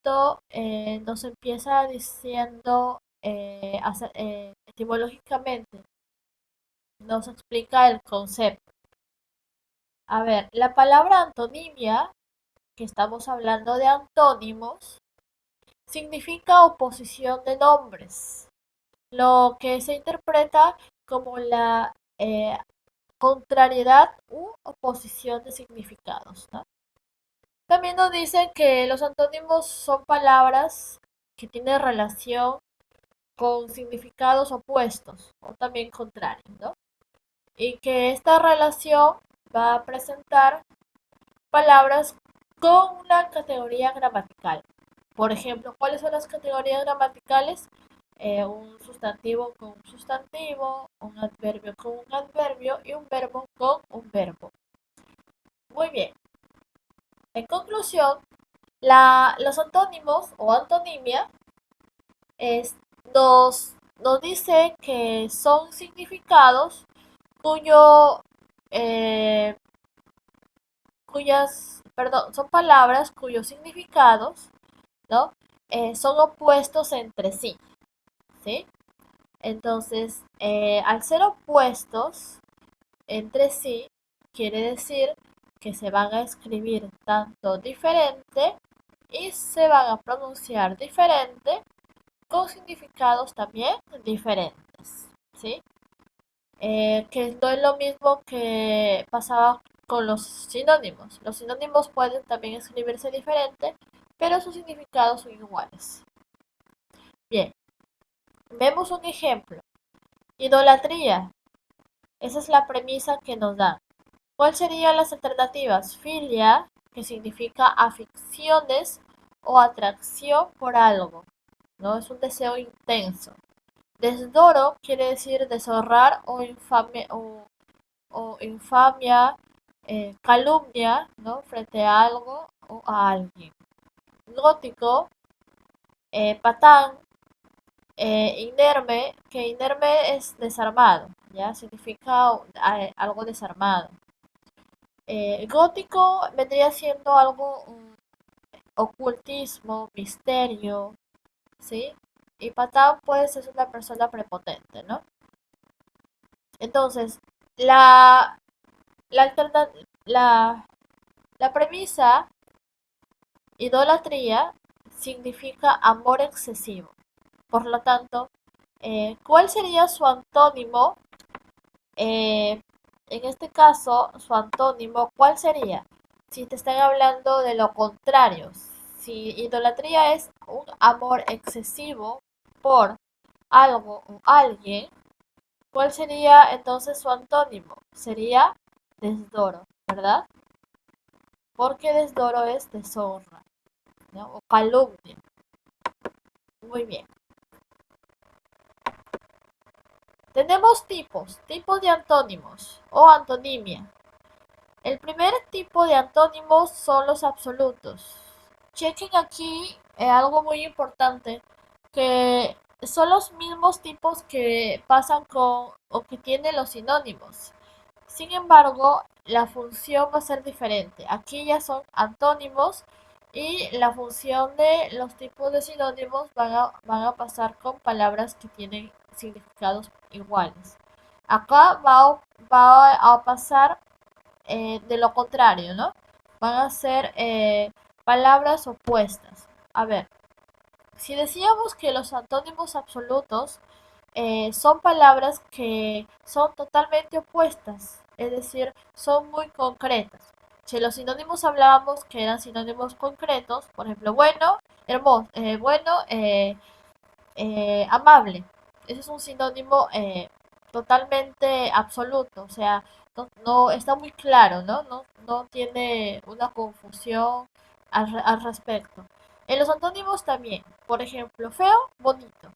esto nos empieza diciendo, etimológicamente, nos explica el concepto. A ver, la palabra antonimia, que estamos hablando de antónimos, significa oposición de nombres, lo que se interpreta como la contrariedad u oposición de significados, ¿no? También nos dicen que los antónimos son palabras que tienen relación con significados opuestos o también contrarios, ¿no? Y que esta relación va a presentar palabras con una categoría gramatical. Por ejemplo, ¿cuáles son las categorías gramaticales? Un sustantivo con un sustantivo, un adverbio con un adverbio y un verbo con un verbo. Muy bien. En conclusión, los antónimos o antonimia es, nos dice que son significados cuyo, eh, perdón, son palabras cuyos significados, ¿no? Son opuestos entre sí, ¿sí? Entonces, al ser opuestos entre sí, quiere decir que se van a escribir tanto diferente y se van a pronunciar diferente con significados también diferentes, ¿sí? Que no es lo mismo que pasaba con los sinónimos. Los sinónimos pueden también escribirse diferente, pero sus significados son iguales. Bien, vemos un ejemplo. Idolatría. Esa es la premisa que nos dan. ¿Cuáles serían las alternativas? Filia, que significa aficiones o atracción por algo, ¿no? Es un deseo intenso. Desdoro quiere decir deshonrar o infamia, calumnia, ¿no? Frente a algo o a alguien. Gótico, patán, inerme, que inerme es desarmado, ¿ya? Significa algo desarmado. Gótico vendría siendo algo ocultismo, misterio, ¿sí? Y patán pues es una persona prepotente, ¿no? Entonces, la, la, alterna- la, la premisa idolatría significa amor excesivo. Por lo tanto, ¿cuál sería su antónimo? Eh, en este caso, su antónimo, ¿cuál sería? Si te están hablando de lo contrario, si idolatría es un amor excesivo por algo o alguien, ¿cuál sería entonces su antónimo? Sería desdoro, ¿verdad? Porque desdoro es deshonra, ¿no? O calumnia. Muy bien. Tenemos tipos de antónimos o antonimia. El primer tipo de antónimos son los absolutos. Chequen aquí algo muy importante, que son los mismos tipos que pasan con o que tienen los sinónimos. Sin embargo, la función va a ser diferente. Aquí ya son antónimos y la función de los tipos de sinónimos van a pasar con palabras que tienen significados iguales. Acá va a pasar de lo contrario, ¿no? Van a ser palabras opuestas. A ver, si decíamos que los antónimos absolutos son palabras que son totalmente opuestas, es decir, son muy concretas. Si los sinónimos hablábamos que eran sinónimos concretos, por ejemplo, bueno, hermoso, amable. Ese es un sinónimo totalmente absoluto, o sea, no está muy claro, ¿no? No tiene una confusión al respecto. En los antónimos también, por ejemplo, feo, bonito,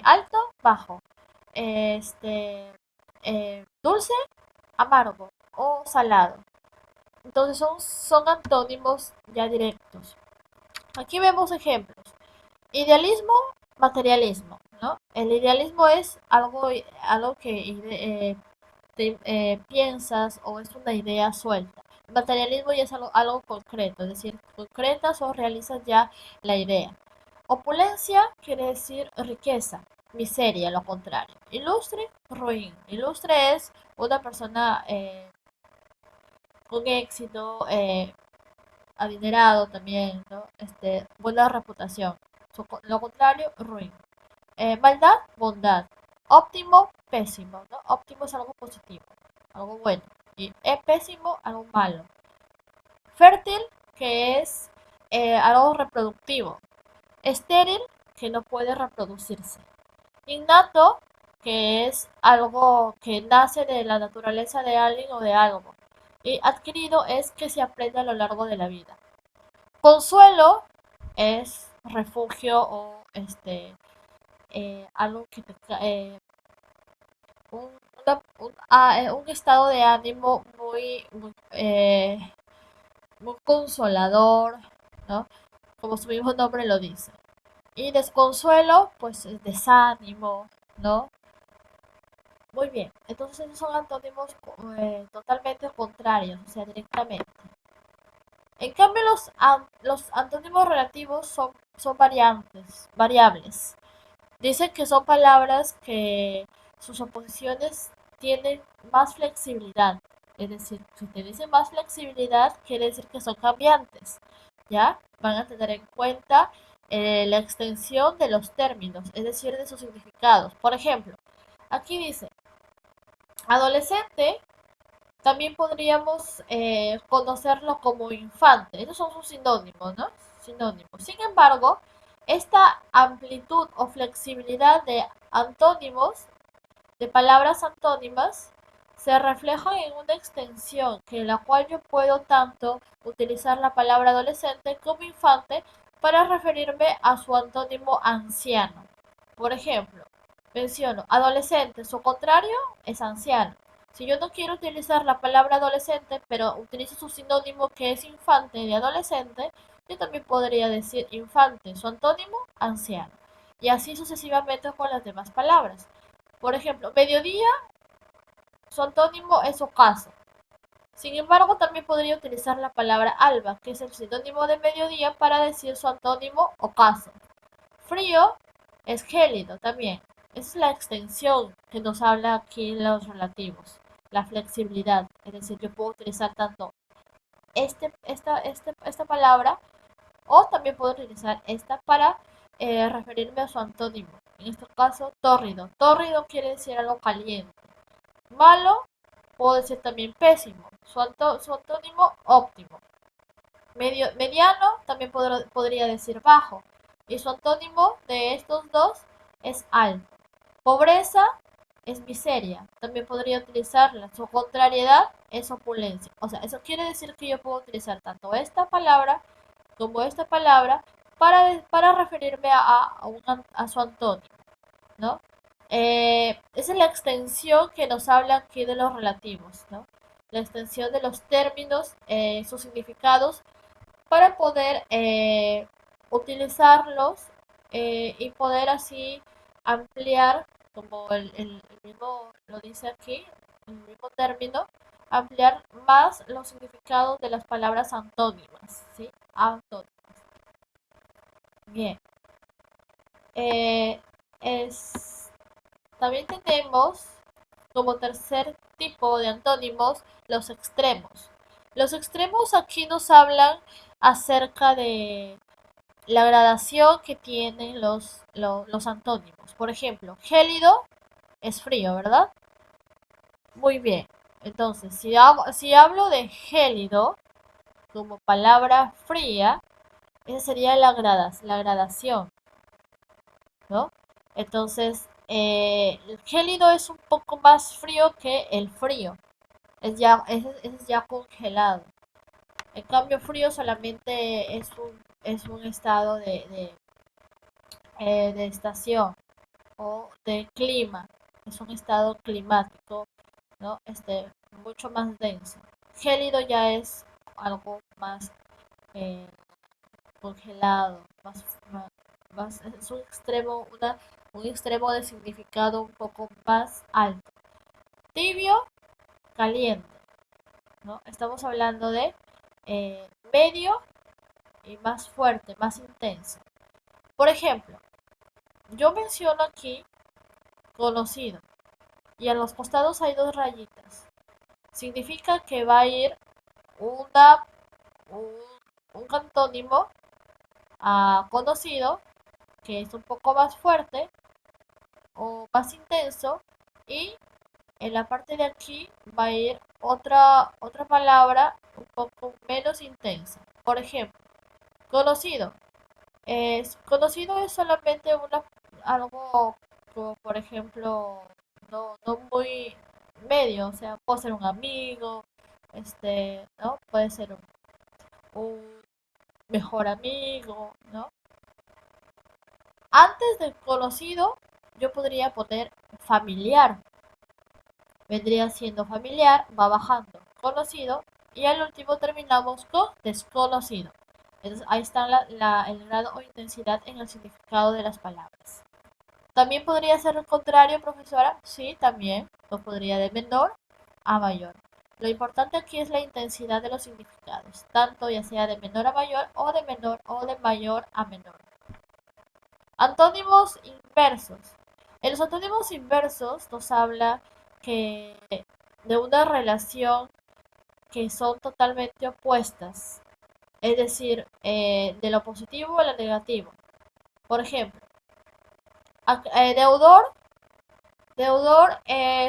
alto, bajo, este, dulce, amargo o salado. Entonces son antónimos ya directos. Aquí vemos ejemplos. Idealismo, materialismo, ¿no? El idealismo es algo que piensas o es una idea suelta. materialismo ya es algo concreto, es decir, concretas o realizas ya la idea. Opulencia quiere decir riqueza, miseria, lo contrario. Ilustre, ruin. Ilustre es una persona con éxito, adinerado también, ¿no? Buena reputación. Lo contrario, ruin. Maldad, bondad. Óptimo, pésimo, ¿no? Óptimo es algo positivo, algo bueno. Y pésimo, algo malo. Fértil, que es algo reproductivo. Estéril, que no puede reproducirse. Innato, que es algo que nace de la naturaleza de alguien o de algo. Y adquirido es que se aprende a lo largo de la vida. Consuelo es refugio o algo que te un, un estado de ánimo muy consolador, ¿no? Como su mismo nombre lo dice. Y desconsuelo, pues es desánimo, ¿no? Muy bien, entonces esos son antónimos totalmente contrarios, o sea, directamente. En cambio, los antónimos relativos son variables. Dicen que son palabras que sus oposiciones tienen más flexibilidad. Es decir, si te dicen más flexibilidad, quiere decir que son cambiantes. ¿Ya? Van a tener en cuenta la extensión de los términos, es decir, de sus significados. Por ejemplo, aquí dice, adolescente, también podríamos conocerlo como infante. Esos son sus sinónimos, ¿no? Sinónimos. Sin embargo, esta amplitud o flexibilidad de antónimos, de palabras antónimas, se refleja en una extensión que en la cual yo puedo tanto utilizar la palabra adolescente como infante para referirme a su antónimo anciano. Por ejemplo, menciono adolescente, su contrario es anciano. Si yo no quiero utilizar la palabra adolescente, pero utilizo su sinónimo que es infante de adolescente, yo también podría decir infante, su antónimo, anciano. Y así sucesivamente con las demás palabras. Por ejemplo, mediodía, su antónimo es ocaso. Sin embargo, también podría utilizar la palabra alba, que es el sinónimo de mediodía, para decir su antónimo ocaso. Frío es gélido también. Esa es la extensión que nos habla aquí en los relativos. La flexibilidad. Es decir, yo puedo utilizar tanto esta palabra o también puedo utilizar esta para referirme a su antónimo. En este caso, tórrido. Tórrido quiere decir algo caliente. Malo, puedo decir también pésimo. Su antónimo, óptimo. Mediano, también podría decir bajo. Y su antónimo de estos dos es alto. Pobreza es miseria. También podría utilizarla. Su contrariedad es opulencia. O sea, eso quiere decir que yo puedo utilizar tanto esta palabra como esta palabra para referirme a su antónimo, ¿no? Esa es la extensión que nos habla aquí de los relativos, ¿no? La extensión de los términos, sus significados, para poder utilizarlos y poder así ampliar, como el mismo lo dice aquí, el mismo término, ampliar más los significados de las palabras antónimas, ¿sí? Antónimas. Bien. Eh, es, también tenemos como tercer tipo de antónimos los extremos. Los extremos aquí nos hablan acerca de la gradación que tienen los antónimos. Por ejemplo, gélido es frío, ¿verdad? Muy bien. Entonces, si hablo de gélido como palabra fría, esa sería la gradación, ¿no? Entonces, el gélido es un poco más frío que el frío. Es ya congelado. En cambio, frío solamente es un estado de estación o de clima. Es un estado climático, ¿no? Mucho más denso. Gélido ya es algo más eh, congelado, es un extremo de significado un poco más alto. Tibio, caliente. ¿no? Estamos hablando de medio y más fuerte, más intenso. Por ejemplo, yo menciono aquí conocido y a los costados hay dos rayitas. Significa que va a ir una, un, un antónimo a conocido que es un poco más fuerte o más intenso, y en la parte de aquí va a ir otra palabra un poco menos intensa. Por ejemplo, conocido. Conocido es solamente algo como, por ejemplo, no muy medio, o sea, puede ser un amigo, ¿no? Puede ser un mejor amigo, ¿no? Antes de conocido, yo podría poner familiar. Vendría siendo familiar, va bajando, conocido, y al último terminamos con desconocido. Entonces ahí está el grado o intensidad en el significado de las palabras. También podría ser el contrario, profesora. Sí, también. Lo podría de menor a mayor. Lo importante aquí es la intensidad de los significados, tanto ya sea de menor a mayor o de menor o de mayor a menor. Antónimos inversos. En los antónimos inversos nos habla que de una relación que son totalmente opuestas, es decir, de lo positivo a lo negativo. Por ejemplo, deudor,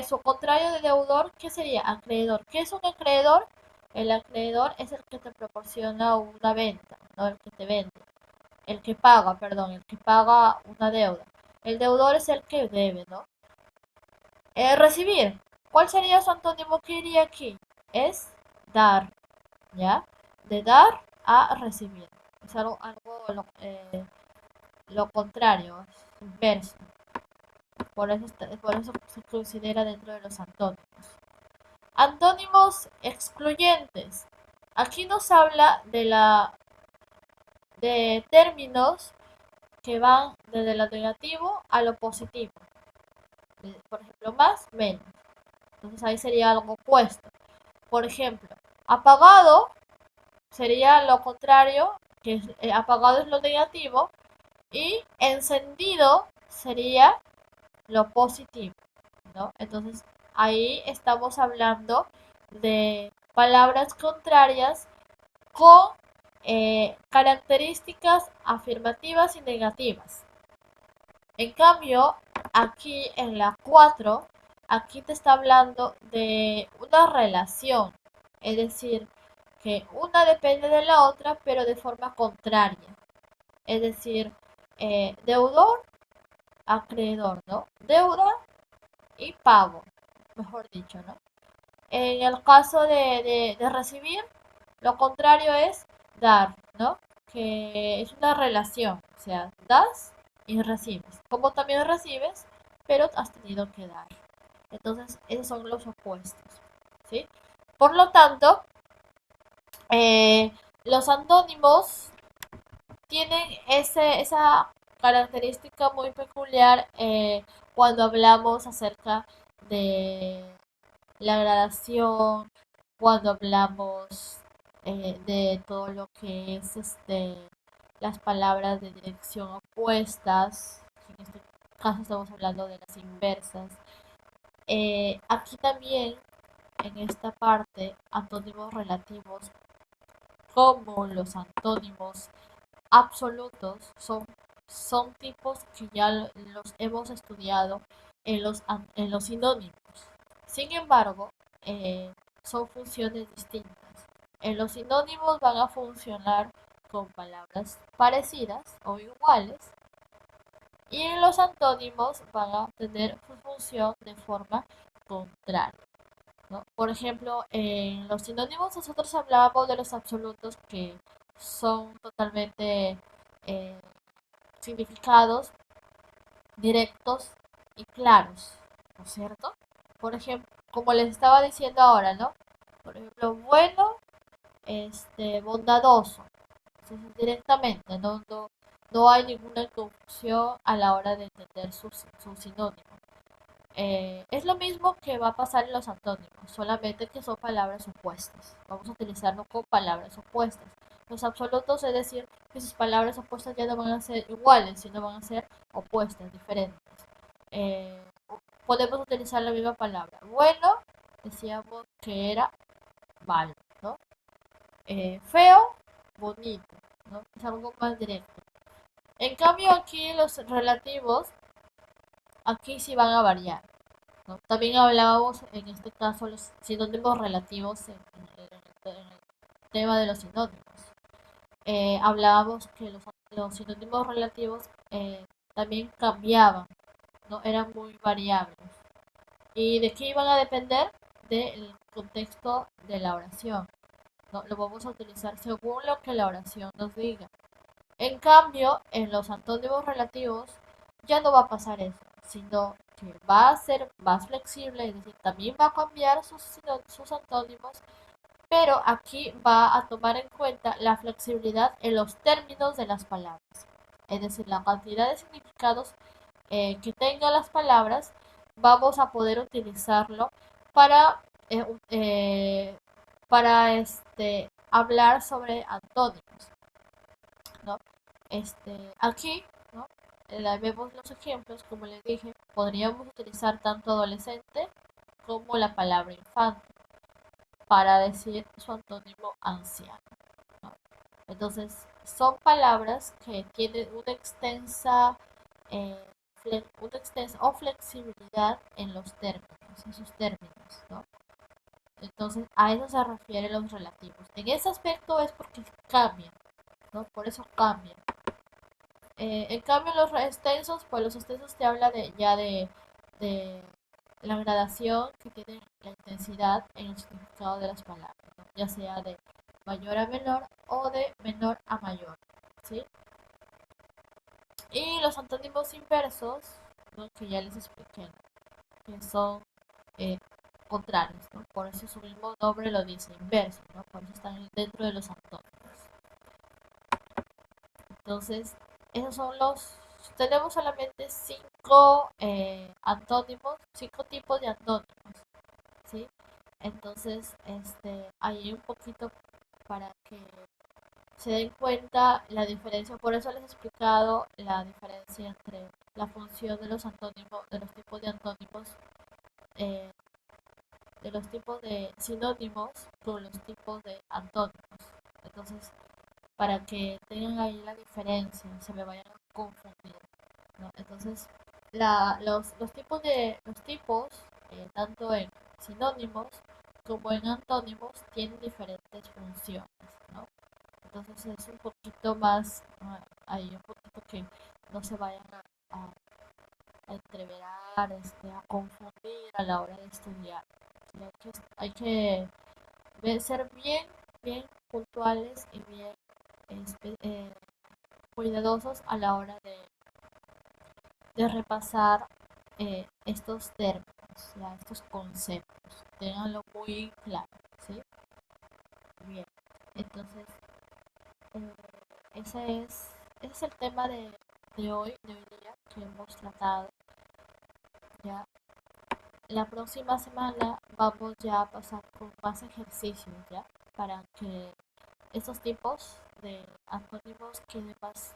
su contrario de deudor, ¿qué sería? Acreedor. ¿Qué es un acreedor? El acreedor es el que te proporciona una venta, no el que te vende. El que paga, perdón, el que paga una deuda. El deudor es el que debe, ¿no? Recibir. ¿Cuál sería su antónimo que iría aquí? Es dar, ¿ya? De dar a recibir. Es lo contrario, es inverso. Por eso se considera dentro de los antónimos. Antónimos excluyentes. Aquí nos habla de términos que van desde lo negativo a lo positivo. Por ejemplo, más, menos. Entonces ahí sería algo opuesto. Por ejemplo, apagado sería lo contrario, que apagado es lo negativo, y encendido sería lo positivo, ¿no? Entonces ahí estamos hablando de palabras contrarias con características afirmativas y negativas. En cambio, aquí en la 4, aquí te está hablando de una relación, es decir, que una depende de la otra, pero de forma contraria. Es decir, deudor, acreedor, ¿no? Deuda y pago, mejor dicho, ¿no? En el caso de recibir, lo contrario es dar, ¿no? Que es una relación, o sea, das y recibes. Como también recibes, pero has tenido que dar. Entonces, esos son los opuestos, ¿sí? Por lo tanto, los antónimos tienen esa característica muy peculiar cuando hablamos acerca de la gradación, cuando hablamos de todo lo que es las palabras de dirección opuestas, en este caso estamos hablando de las inversas. Aquí también, en esta parte, antónimos relativos como los antónimos absolutos son tipos que ya los hemos estudiado en los sinónimos. Sin embargo, son funciones distintas. En los sinónimos van a funcionar con palabras parecidas o iguales, y en los antónimos van a tener su función de forma contraria, ¿no? Por ejemplo, en los sinónimos nosotros hablábamos de los absolutos que son totalmente eh, significados directos y claros, ¿no es cierto? Por ejemplo, como les estaba diciendo ahora, ¿no? Por ejemplo, bueno, bondadoso. Entonces, directamente, no hay ninguna confusión a la hora de entender su sinónimo. Es lo mismo que va a pasar en los antónimos, solamente que son palabras opuestas. Vamos a utilizarlo con palabras opuestas. Los absolutos, es decir, que sus palabras opuestas ya no van a ser iguales, sino van a ser opuestas, diferentes. Eh, Podemos utilizar la misma palabra. Bueno, decíamos que era malo, ¿no? Feo, bonito, ¿no? Es algo más directo. En cambio, aquí los relativos, aquí sí van a variar, ¿no? También hablábamos en este caso los sinónimos relativos en el tema de los sinónimos. Hablábamos que los sinónimos relativos también cambiaban, ¿no? Eran muy variables. ¿Y de qué iban a depender? Del contexto de la oración, ¿no? Lo vamos a utilizar según lo que la oración nos diga. En cambio, en los antónimos relativos ya no va a pasar eso, sino que va a ser más flexible, es decir, también va a cambiar sus antónimos, pero aquí va a tomar en cuenta la flexibilidad en los términos de las palabras. Es decir, la cantidad de significados que tengan las palabras, vamos a poder utilizarlo para, hablar sobre antónimos, ¿no? Aquí, ¿no? Vemos los ejemplos, como les dije, podríamos utilizar tanto adolescente como la palabra infante para decir su antónimo anciano, ¿no? Entonces, son palabras que tienen eh, una extensa o flexibilidad en los términos, en sus términos, ¿no? Entonces, a eso se refieren los relativos. En ese aspecto es porque cambian, ¿no? Por eso cambian. En cambio, los extensos, pues los extensos te habla de la gradación que tiene la intensidad en el significado de las palabras, ¿no? Ya sea de mayor a menor o de menor a mayor, ¿sí? Y los antónimos inversos, ¿no? Que ya les expliqué, ¿no? Que son eh, contrarios, ¿no? Por eso su mismo nombre lo dice, inverso, ¿no? Por eso están dentro de los antónimos. Entonces, esos son tenemos solamente cinco tipos de antónimos, ¿sí? Entonces, ahí un poquito para que se den cuenta la diferencia, por eso les he explicado la diferencia entre la función de los antónimos, de los tipos de antónimos, eh, de los tipos de sinónimos con los tipos de antónimos. Entonces, para que tengan ahí la diferencia, se me vayan a confundir, ¿no? Entonces, los tipos, tanto en sinónimos como en antónimos, tienen diferentes funciones, ¿no? Entonces es un poquito más, ahí un poquito que no se vayan a entreverar, a confundir a la hora de estudiar. Hay que ser bien, bien puntuales y bien cuidadosos a la hora de repasar estos términos, ya, estos conceptos. Ténganlo muy claro, ¿sí? Bien, entonces eh, ese es el tema de hoy día que hemos tratado. Ya la próxima semana vamos ya a pasar con más ejercicios, ya, para que estos tipos de antónimos queden más